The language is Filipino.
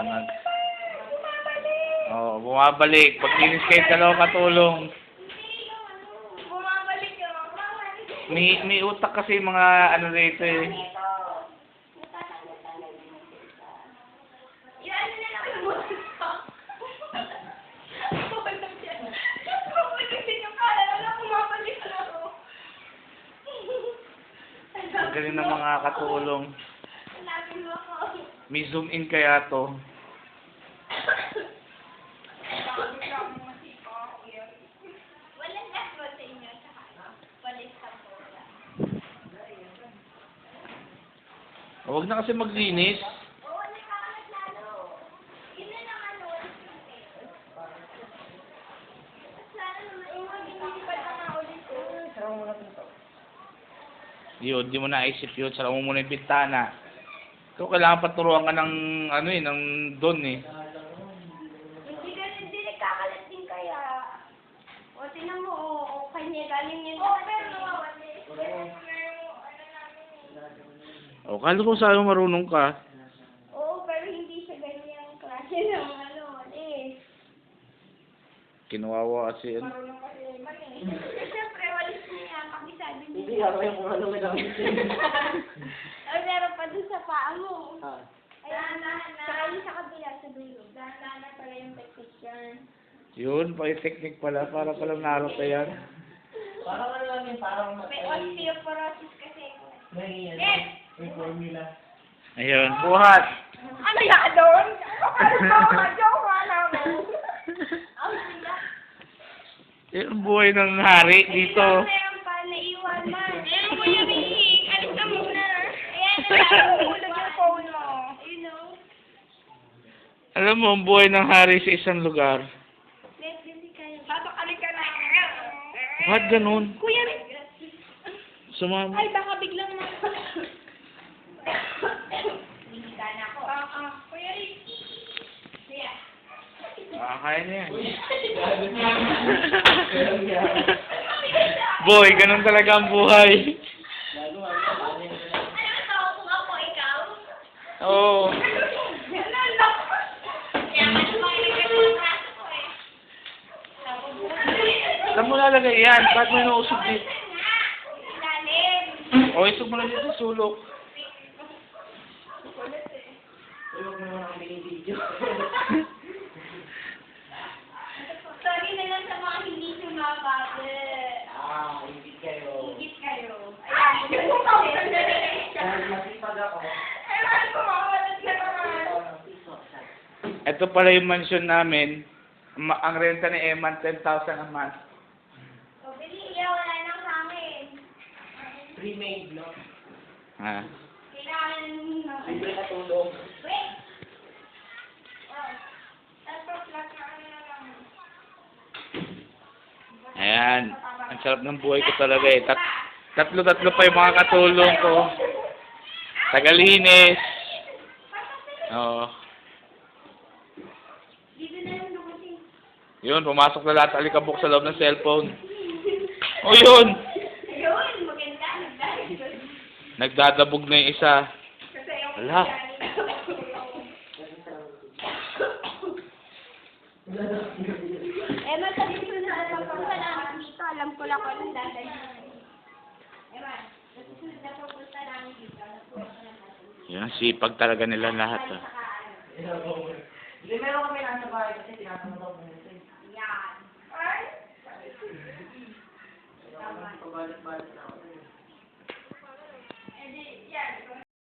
kailangan. Oo, bumabalik. Pag linis kayo dalawa katulong. Bumabalik yun. May utak kasi mga ano rito eh. Yung ano na lang yung butas ko. Bumabalik din yung kala na lang bumabalik na ako. Ang galing ng mga katulong. Hanapin mo ako. May zoom in kaya to. Walang gas ba sa inyo? Walis ka po. Huwag na kasi maglinis. Oo, nakakalat lalo. Yun na lang ano. Mas lalo naman yung mag-inilipat na nga ulit ko. Yun, di mo naisip yun. Sara mo muna yung bintana. Ikaw kailangan paturuan ka ng ano eh, ng don eh. Hindi nagkakalat din kaya. O, tinan mo, o, kanya galing yun. Oo, pero O, kala ko sa'yo marunong ka. oo, pero hindi siya ganyang klase ng ano, walis. Kinuwawa kasi yan. Marunong kasi naman eh. Siyempre, walis niya, kabisabi niya. Hindi ako yung kung ano madami. Ay, meron pa dun sa paa mo. Ah. Ayan, saka yung sa kabila, sa dulo. Dahan-dahan pala yung technique yan. Yun, pa-technique pala. Para palang narota yan. Parang ano lang yun, parang May osteoporosis kasi. may ano, Yes! may formula. Ayun, buhat. Ano yan doon? Joke namin. Ang sila. Yun ang buhay ng hari dito. Meron pa, naiwan man. Meron mo yung bihing. Alis ka muna. Ayan, nalulog yung phone mo. You know? Alam mo, ang buhay ng hari sa isang lugar. Let's hindi kayo. Babakalik ka na. Bakit ganun? Kuya, Sumama. ay baka biglang na. Hindi ka na ako. Kuya Rick. Kuya. Kaya niya yan. Boy, ganun talaga ang buhay. Ano to? Kung ako ikaw? Oo. Ganun lang. Kaya nga naman yung braso ko eh. Saan mo lalagay yan? Bakit mo inuusog dito? Ilalim. O, isog mo na dito sa sulok. Huwag mo naman ako video. Sorry na lang sa mga hindi sumabate. Ah, hindi kayo. Higit kayo. Ayan. Dahil masipag ako. Ewan ko, makawalat ka naman. Ito pala yung mansion namin. Ang renta ni Eman, 10,000 a month. O, Belia, wala nang sa amin. Pre-made, no? Ha? Kailangan Libre na tulong. Wait! Oh. Tapos, lahat na ano na lang. Ayan. Ang sarap ng buhay ko talaga eh. Tatlo-tatlo pa yung mga katulong ko. Tagalinis. Oo. Dito na lang dumating. Yun, pumasok na lahat alikabok sa loob ng cellphone. O yun! Ayun, maganda. Nagdadabog na yung isa. Kasi yung Wala. Emma, sabi ko na pagpunta namin dito, alam ko lang kung anong dadalhin. Emma, nasusunod na pagpunta namin dito. Yan, sipag talaga nila lahat. Saka ano. Hindi, meron kami nasa bahay kasi tinatanong ako nito. Yan. Ay! Pabalit-balit na ako. Eh di, yan.